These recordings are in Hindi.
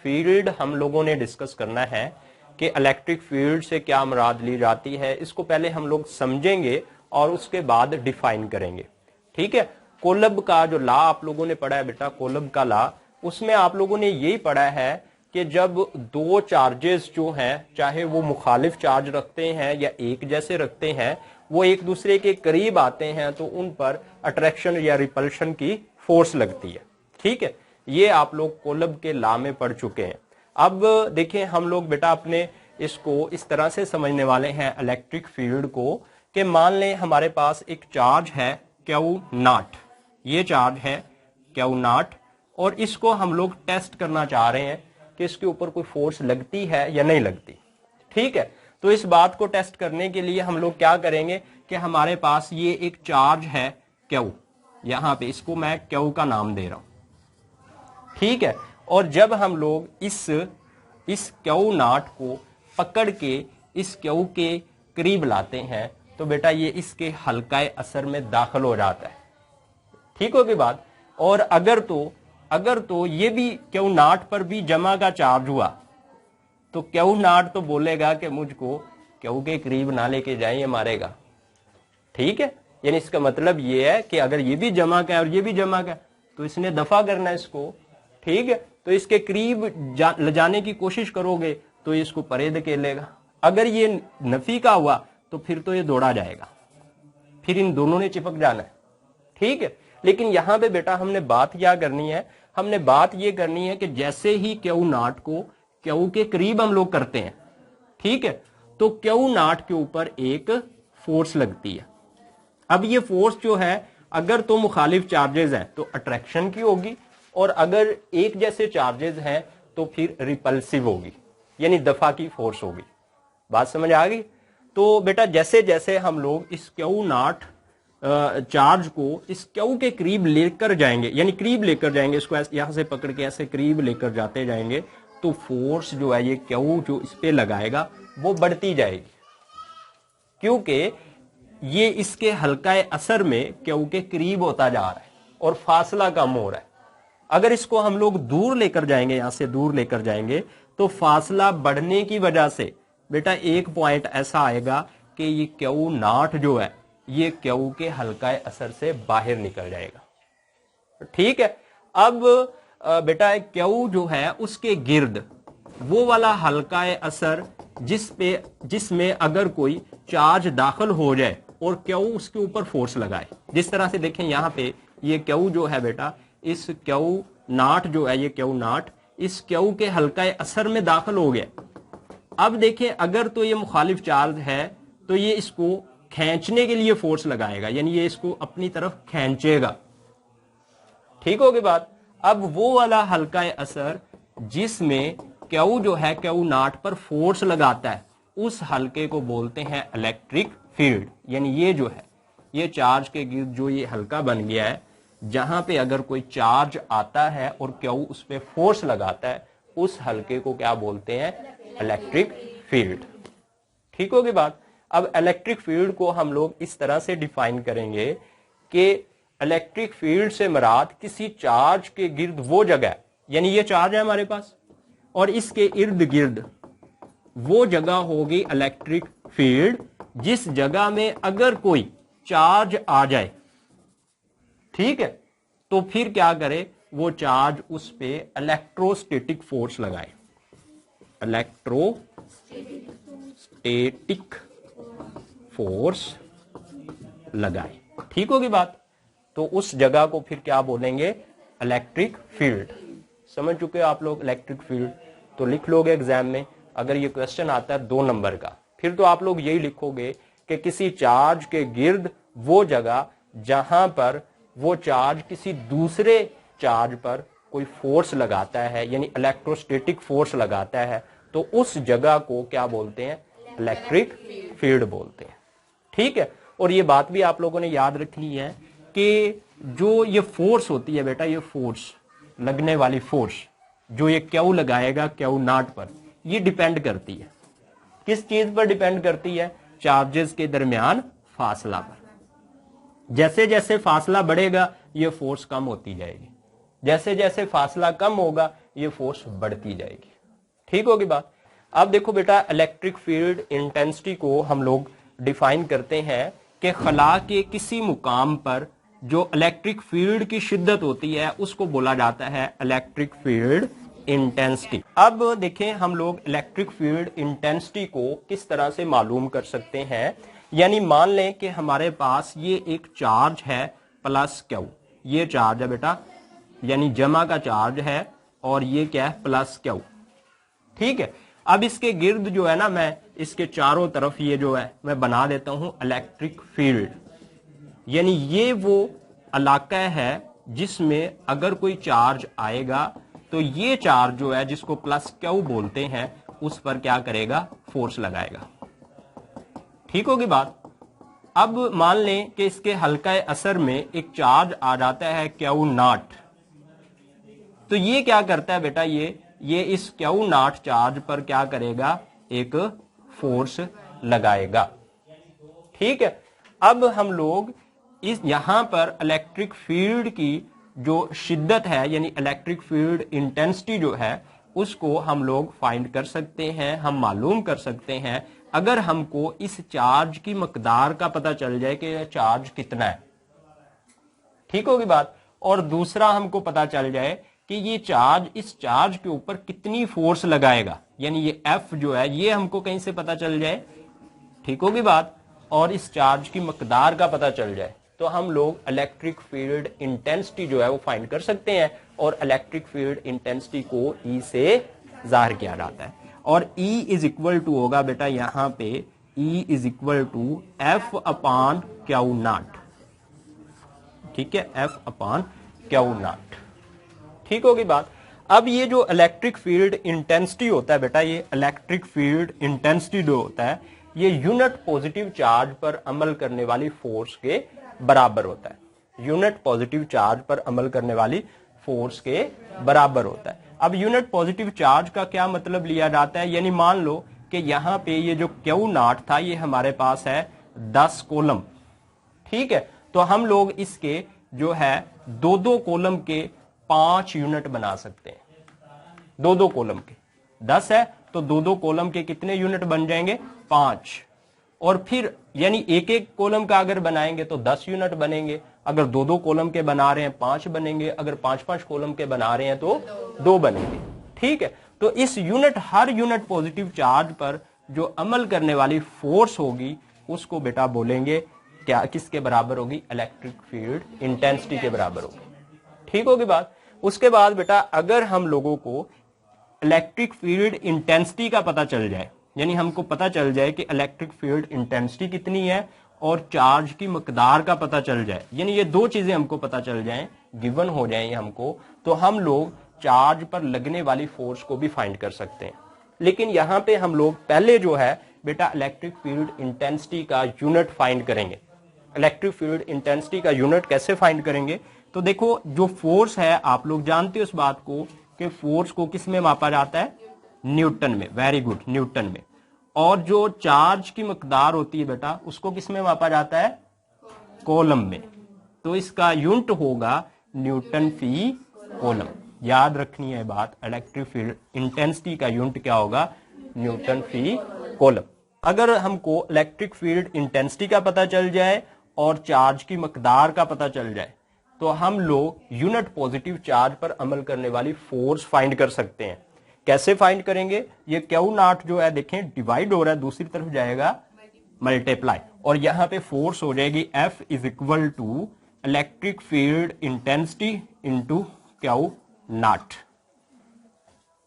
फील्ड हम लोगों ने डिस्कस करना है कि इलेक्ट्रिक फील्ड से क्या मुराद ली जाती है। इसको पहले हम लोग समझेंगे और उसके बाद डिफाइन करेंगे। ठीक है, कोलब का जो लॉ आप लोगों ने पढ़ा है बेटा, कोलब का लॉ, उसमें आप लोगों ने यही पढ़ा है कि जब दो चार्जेस जो हैं, चाहे वो मुखालिफ चार्ज रखते हैं या एक जैसे रखते हैं, वो एक दूसरे के करीब आते हैं तो उन पर अट्रैक्शन या रिपल्शन की फोर्स लगती है। ठीक है, ये आप लोग कोलब के लॉ में पढ़ चुके हैं। अब देखिए हम लोग बेटा अपने इसको इस तरह से समझने वाले हैं इलेक्ट्रिक फील्ड को कि मान लें हमारे पास एक चार्ज है क्यू नॉट, ये चार्ज है क्यू नॉट, और इसको हम लोग टेस्ट करना चाह रहे हैं कि इसके ऊपर कोई फोर्स लगती है या नहीं लगती। ठीक है, तो इस बात को टेस्ट करने के लिए हम लोग क्या करेंगे कि हमारे पास ये एक चार्ज है क्यू, यहां पे इसको मैं क्यू का नाम दे रहा हूं। ठीक है, और जब हम लोग इस क्यू नॉट को पकड़ के इस क्यू के करीब लाते हैं तो बेटा ये इसके हल्काए असर में दाखिल हो जाता है। ठीक होगी बात। और अगर तो ये भी क्यू नॉट पर भी जमा का चार्ज हुआ तो क्यू नॉट तो बोलेगा कि मुझको क्यू के करीब ना लेके जाए, ये मारेगा। ठीक है, यानी इसका मतलब ये है कि अगर ये भी जमा का है और ये भी जमा का है तो इसने दफा करना है इसको। ठीक है, तो इसके करीब ले जाने की कोशिश करोगे तो ये इसको परे धकेलेगा। अगर ये नफी का हुआ तो फिर तो ये दौड़ा जाएगा, फिर इन दोनों ने चिपक जाना है। ठीक है, लेकिन यहां पे बेटा हमने बात क्या करनी है, हमने बात ये करनी है कि जैसे ही क्यू नॉट को क्यू के करीब हम लोग करते हैं, ठीक है, तो क्यू नॉट के ऊपर एक फोर्स लगती है। अब ये फोर्स जो है अगर तो मुखालिफ चार्जेस हैं तो अट्रैक्शन की होगी, और अगर एक जैसे चार्जेस हैं तो फिर रिपल्सिव होगी, यानी दफा की फोर्स होगी। बात समझ आ गई। तो बेटा जैसे जैसे हम लोग इस क्यू नॉट चार्ज को इस क्यू के करीब लेकर जाएंगे, यानी करीब लेकर जाएंगे, इसको यहां से पकड़ के ऐसे करीब लेकर जाते जाएंगे, तो फोर्स जो है ये क्यू जो इस पे लगाएगा वो बढ़ती जाएगी, क्योंकि ये इसके हल्काए असर में क्यू के करीब होता जा रहा है और फासला कम हो रहा है। अगर इसको हम लोग दूर लेकर जाएंगे, यहां से दूर लेकर जाएंगे, तो फासला बढ़ने की वजह से बेटा एक पॉइंट ऐसा आएगा कि ये क्यू नॉट जो है ये क्यू के हल्काए असर से बाहर निकल जाएगा। ठीक है, अब बेटा क्यू जो है उसके गिर्द वो वाला हल्काए असर जिसमें अगर कोई चार्ज दाखिल हो जाए और क्यू उसके ऊपर फोर्स लगाए, जिस तरह से देखें यहां पे ये क्यू जो है बेटा, इस क्यू नॉट जो है ये क्यू नॉट इस क्यू के हल्काए असर में दाखिल हो गया। अब देखें अगर तो ये मुखालिफ चार्ज है तो ये इसको खींचने के लिए फोर्स लगाएगा, यानी ये इसको अपनी तरफ खींचेगा। ठीक होगी बात। अब वो वाला हल्काए असर जिसमें क्यू जो है क्यू नॉट पर फोर्स लगाता है, उस हल्के को बोलते हैं इलेक्ट्रिक फील्ड। यानी ये जो है ये चार्ज के गिर्द जो ये हल्का बन गया है, जहां पे अगर कोई चार्ज आता है और क्यू उस पर फोर्स लगाता है, उस हल्के को क्या बोलते हैं, इलेक्ट्रिक फील्ड। ठीक होगी बात। अब इलेक्ट्रिक फील्ड को हम लोग इस तरह से डिफाइन करेंगे कि इलेक्ट्रिक फील्ड से मुराद किसी चार्ज के गिर्द वो जगह, यानी ये चार्ज है हमारे पास और इसके इर्द गिर्द वो जगह होगी इलेक्ट्रिक फील्ड जिस जगह में अगर कोई चार्ज आ जाए, ठीक है, तो फिर क्या करे, वो चार्ज उस पे इलेक्ट्रोस्टैटिक फोर्स लगाए, इलेक्ट्रोस्टैटिक फोर्स लगाए। ठीक होगी बात। तो उस जगह को फिर क्या बोलेंगे, इलेक्ट्रिक फील्ड। समझ चुके हो आप लोग इलेक्ट्रिक फील्ड, तो लिख लोगे एग्जाम में। अगर ये क्वेश्चन आता है 2 नंबर का, फिर तो आप लोग यही लिखोगे कि किसी चार्ज के गिर्द वो जगह जहां पर वो चार्ज किसी दूसरे चार्ज पर कोई फोर्स लगाता है, यानी इलेक्ट्रोस्टैटिक फोर्स लगाता है, तो उस जगह को क्या बोलते हैं, इलेक्ट्रिक फील्ड बोलते हैं। ठीक है, और ये बात भी आप लोगों ने याद रखनी है कि जो ये फोर्स होती है बेटा, ये फोर्स लगने वाली फोर्स जो ये क्यू लगाएगा क्यू नॉट पर, ये डिपेंड करती है किस चीज पर, डिपेंड करती है चार्जेस के दरमियान फासला पर। जैसे जैसे फासला बढ़ेगा ये फोर्स कम होती जाएगी। जैसे जैसे फासला कम होगा ये फोर्स बढ़ती जाएगी। ठीक होगी बात। अब देखो बेटा, इलेक्ट्रिक फील्ड इंटेंसिटी को हम लोग डिफाइन करते हैं कि खला के किसी मुकाम पर जो इलेक्ट्रिक फील्ड की शिद्दत होती है उसको बोला जाता है इलेक्ट्रिक फील्ड इंटेंसिटी। अब देखें हम लोग इलेक्ट्रिक फील्ड इंटेंसिटी को किस तरह से मालूम कर सकते हैं। यानी मान लें कि हमारे पास ये एक चार्ज है प्लस क्यू, ये चार्ज है बेटा, यानी जमा का चार्ज है, और ये क्या है प्लस क्यू। ठीक है, अब इसके गिर्द जो है ना, मैं इसके चारों तरफ ये जो है मैं बना देता हूं इलेक्ट्रिक फील्ड। यानी ये वो इलाका है जिसमें अगर कोई चार्ज आएगा तो ये चार्ज जो है जिसको प्लस क्यू बोलते हैं उस पर क्या करेगा, फोर्स लगाएगा। ठीक होगी बात। अब मान लें कि इसके हल्का असर में एक चार्ज आ जाता है क्यू नॉट, तो ये क्या करता है बेटा, ये इस क्यू नॉट चार्ज पर क्या करेगा, एक फोर्स लगाएगा। ठीक है, अब हम लोग इस यहां पर इलेक्ट्रिक फील्ड की जो शिद्दत है यानी इलेक्ट्रिक फील्ड इंटेंसिटी जो है उसको हम लोग फाइंड कर सकते हैं, हम मालूम कर सकते हैं अगर हमको इस चार्ज की मकदार का पता चल जाए कि यह चार्ज कितना है। ठीक होगी बात। और दूसरा हमको पता चल जाए कि ये चार्ज इस चार्ज के ऊपर कितनी फोर्स लगाएगा, यानी ये F जो है ये हमको कहीं से पता चल जाए। ठीक होगी बात। और इस चार्ज की मकदार का पता चल जाए तो हम लोग इलेक्ट्रिक फील्ड इंटेंसिटी जो है वो फाइंड कर सकते हैं, और इलेक्ट्रिक फील्ड इंटेंसिटी को E से जाहिर किया जाता है। और E इज इक्वल टू होगा बेटा यहां पे, E is equal to F upon q naught. ठीक है, F अपॉन क्यू नॉट। ठीक होगी बात। अब ये जो इलेक्ट्रिक फील्ड इंटेंसिटी होता है बेटा, ये इलेक्ट्रिक फील्ड इंटेंसिटी जो होता है ये यूनिट पॉजिटिव चार्ज पर अमल करने वाली फोर्स के बराबर होता है। यूनिट पॉजिटिव चार्ज पर अमल करने वाली फोर्स के बराबर होता है। अब यूनिट पॉजिटिव चार्ज का क्या मतलब लिया जाता है, यानी मान लो कि यहां पे ये जो क्यू नॉट था ये हमारे पास है 10 कॉलम। ठीक है, तो हम लोग इसके जो है दो दो कॉलम के 5 यूनिट बना सकते हैं। दो दो कॉलम के 10 है तो दो दो कॉलम के कितने यूनिट बन जाएंगे, 5। और फिर यानी एक एक कॉलम का अगर बनाएंगे तो 10 यूनिट बनेंगे, अगर दो दो कॉलम के बना रहे हैं 5 बनेंगे, अगर 5-5 कॉलम के बना रहे हैं तो 2 बनेंगे। ठीक है, तो इस हर यूनिट पॉजिटिव चार्ज पर जो अमल करने वाली फोर्स होगी उसको बेटा बोलेंगे क्या, किसके बराबर होगी, इलेक्ट्रिक फील्ड इंटेंसिटी के बराबर होगी। ठीक होगी बात। उसके बाद बेटा अगर हम लोगों को इलेक्ट्रिक फील्ड इंटेंसिटी का पता चल जाए, यानी हमको पता चल जाए कि इलेक्ट्रिक फील्ड इंटेंसिटी कितनी है और चार्ज की मकदार का पता चल जाए, यानी ये दो चीजें हमको पता चल जाएं, गिवन हो जाएं हमको, तो हम लोग चार्ज पर लगने वाली फोर्स को भी फाइंड कर सकते हैं। लेकिन यहां पे हम लोग पहले जो है बेटा इलेक्ट्रिक फील्ड इंटेंसिटी का यूनिट फाइंड करेंगे। इलेक्ट्रिक फील्ड इंटेंसिटी का यूनिट कैसे फाइंड करेंगे, तो देखो जो फोर्स है आप लोग जानते हो इस बात को कि फोर्स को किस में मापा जाता है, न्यूटन में। वेरी गुड, न्यूटन में। और जो चार्ज की मकदार होती है बेटा उसको किस में मापा जाता है, कॉलम में। तो इसका यूनिट होगा न्यूटन फी कॉलम। याद रखनी है बात, इलेक्ट्रिक फील्ड इंटेंसिटी का यूनिट क्या होगा, न्यूटन फी कॉलम। अगर हमको इलेक्ट्रिक फील्ड इंटेंसिटी का पता चल जाए और चार्ज की मकदार का पता चल जाए तो हम लोग यूनिट पॉजिटिव चार्ज पर अमल करने वाली फोर्स फाइंड कर सकते हैं। कैसे फाइंड करेंगे, ये क्यू नॉट जो है देखें डिवाइड हो रहा है, दूसरी तरफ जाएगा मल्टीप्लाई, और यहां पे फोर्स हो जाएगी F is equal to electric field intensity into q naught.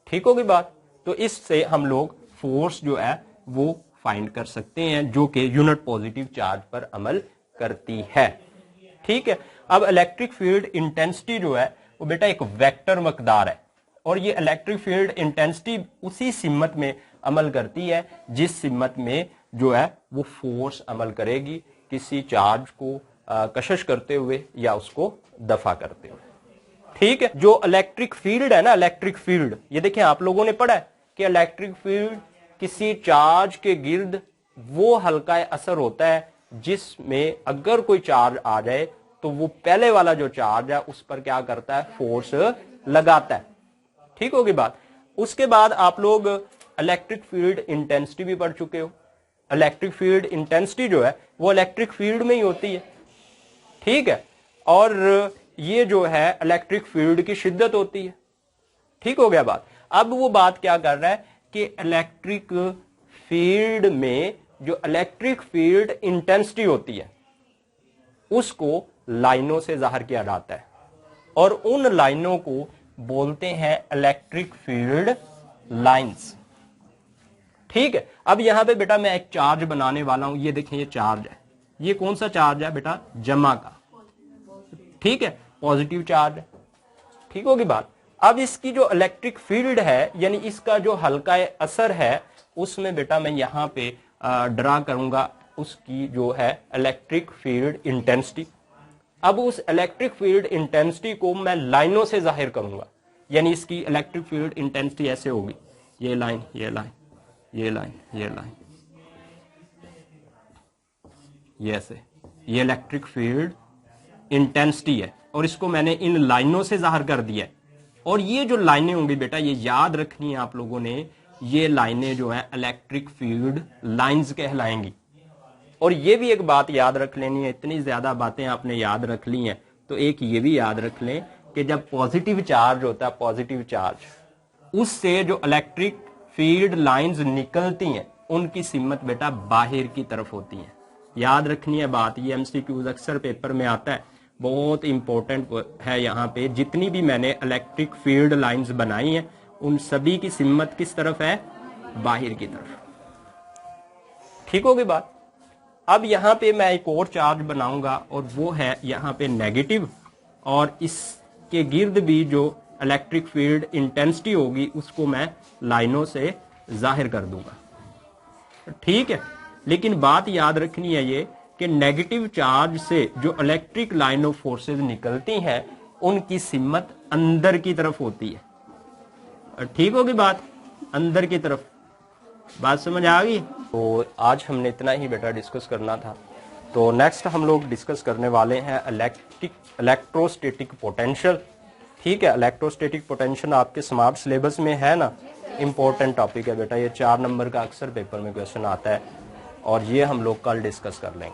ठीक होगी बात। तो इससे हम लोग फोर्स जो है वो फाइंड कर सकते हैं जो कि यूनिट पॉजिटिव चार्ज पर अमल करती है। ठीक है, अब इलेक्ट्रिक फील्ड इंटेंसिटी जो है वो बेटा एक वेक्टर मकदार है, और ये इलेक्ट्रिक फील्ड इंटेंसिटी उसी सिमत में अमल करती है जिस सिमत में जो है वो फोर्स अमल करेगी किसी चार्ज को कशिश करते हुए या उसको दफा करते हुए। ठीक है, जो इलेक्ट्रिक फील्ड है ना, इलेक्ट्रिक फील्ड ये देखिए आप लोगों ने पढ़ा है कि इलेक्ट्रिक फील्ड किसी चार्ज के गिर्द वो हल्का असर होता है जिसमें अगर कोई चार्ज आ जाए तो वो पहले वाला जो चार्ज है उस पर क्या करता है, फोर्स लगाता है। ठीक होगी बात। उसके बाद आप लोग इलेक्ट्रिक फील्ड इंटेंसिटी भी पढ़ चुके हो। इलेक्ट्रिक फील्ड इंटेंसिटी जो है वो इलेक्ट्रिक फील्ड में ही होती है, ठीक है, और ये जो है इलेक्ट्रिक फील्ड की शिद्दत होती है। ठीक हो गया बात। अब वो बात क्या कर रहा है कि इलेक्ट्रिक फील्ड में जो इलेक्ट्रिक फील्ड इंटेंसिटी होती है उसको लाइनों से जाहिर किया जाता है और उन लाइनों को बोलते हैं इलेक्ट्रिक फील्ड लाइंस। ठीक है। अब यहां पे बेटा मैं एक चार्ज बनाने वाला हूं, ये देखें ये चार्ज है, ये कौन सा चार्ज है बेटा, जमा का, ठीक है, पॉजिटिव चार्ज है। ठीक होगी बात। अब इसकी जो इलेक्ट्रिक फील्ड है यानी इसका जो हल्का असर है उसमें बेटा मैं यहां पे ड्रा करूंगा उसकी जो है इलेक्ट्रिक फील्ड इंटेंसिटी। अब उस इलेक्ट्रिक फील्ड इंटेंसिटी को मैं लाइनों से जाहिर करूंगा, यानी इसकी इलेक्ट्रिक फील्ड इंटेंसिटी ऐसे होगी, ये लाइन, ये लाइन, ये लाइन, ये लाइन, ये ऐसे, ये इलेक्ट्रिक फील्ड इंटेंसिटी है और इसको मैंने इन लाइनों से जाहिर कर दिया है। और ये जो लाइनें होंगी बेटा ये याद रखनी है आप लोगों ने, ये लाइनें जो है इलेक्ट्रिक फील्ड लाइंस कहलाएंगी। और ये भी एक बात याद रख लेनी है, इतनी ज्यादा बातें आपने याद रख ली हैं तो एक ये भी याद रख लें कि जब पॉजिटिव चार्ज होता है, पॉजिटिव चार्ज, उससे जो इलेक्ट्रिक फील्ड लाइंस निकलती हैं उनकी सिमत बेटा बाहर की तरफ होती है। याद रखनी है बात, ये एमसीक्यूज अक्सर पेपर में आता है, बहुत इंपॉर्टेंट है। यहाँ पे जितनी भी मैंने इलेक्ट्रिक फील्ड लाइंस बनाई हैं उन सभी की सिमत किस तरफ है, बाहर की तरफ। ठीक होगी बात। अब यहाँ पे मैं एक और चार्ज बनाऊंगा और वो है यहाँ पे नेगेटिव, और इसके गिर्द भी जो इलेक्ट्रिक फील्ड इंटेंसिटी होगी उसको मैं लाइनों से जाहिर कर दूंगा। ठीक है। लेकिन बात याद रखनी है ये कि नेगेटिव चार्ज से जो इलेक्ट्रिक लाइन ऑफ फोर्सेस निकलती हैं उनकी सिमत अंदर की तरफ होती है। ठीक होगी बात, अंदर की तरफ। बात समझ आ गई। तो आज हमने इतना ही बेटा डिस्कस करना था। तो नेक्स्ट हम लोग डिस्कस करने वाले हैं इलेक्ट्रोस्टैटिक पोटेंशियल। ठीक है, इलेक्ट्रोस्टैटिक पोटेंशियल आपके स्मार्ट सिलेबस में है ना, इंपॉर्टेंट टॉपिक है बेटा, ये 4 नंबर का अक्सर पेपर में क्वेश्चन आता है और ये हम लोग कल डिस्कस कर लेंगे।